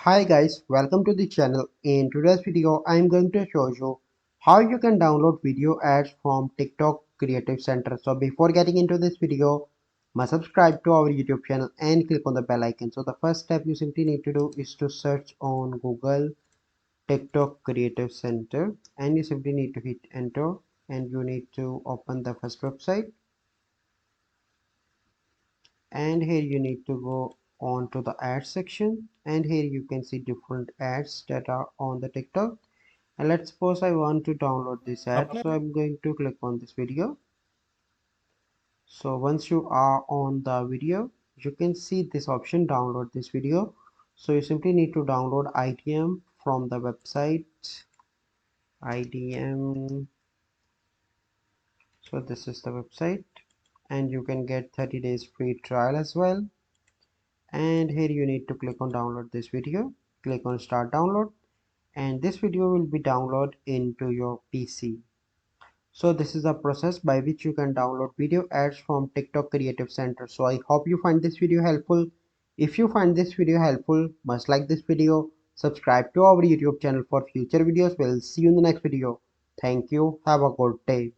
Hi guys, welcome to the channel. In today's video, I am going to show you how you can download video ads from TikTok Creative Center. So before getting into this video, must subscribe to our YouTube channel and click on the bell icon. So the first step you simply need to do is to search on Google TikTok Creative Center and you simply need to hit enter and you need to open the first website and here you need to go on to the ads section and here you can see different ads that are on the TikTok. And let's suppose I want to download this ad, so I'm going to click on this video. So once you are on the video, you can see this option, download this video. So you simply need to download IDM from the website IDM. So this is the website and you can get 30 days free trial as well. And here you need to click on download this video, click on start download, and this video will be downloaded into your PC. So this is the process by which you can download video ads from TikTok Creative Center. So I hope you find this video helpful. If you find this video helpful, must like this video, subscribe to our YouTube channel for future videos. We'll see you in the next video. Thank you. Have a good day.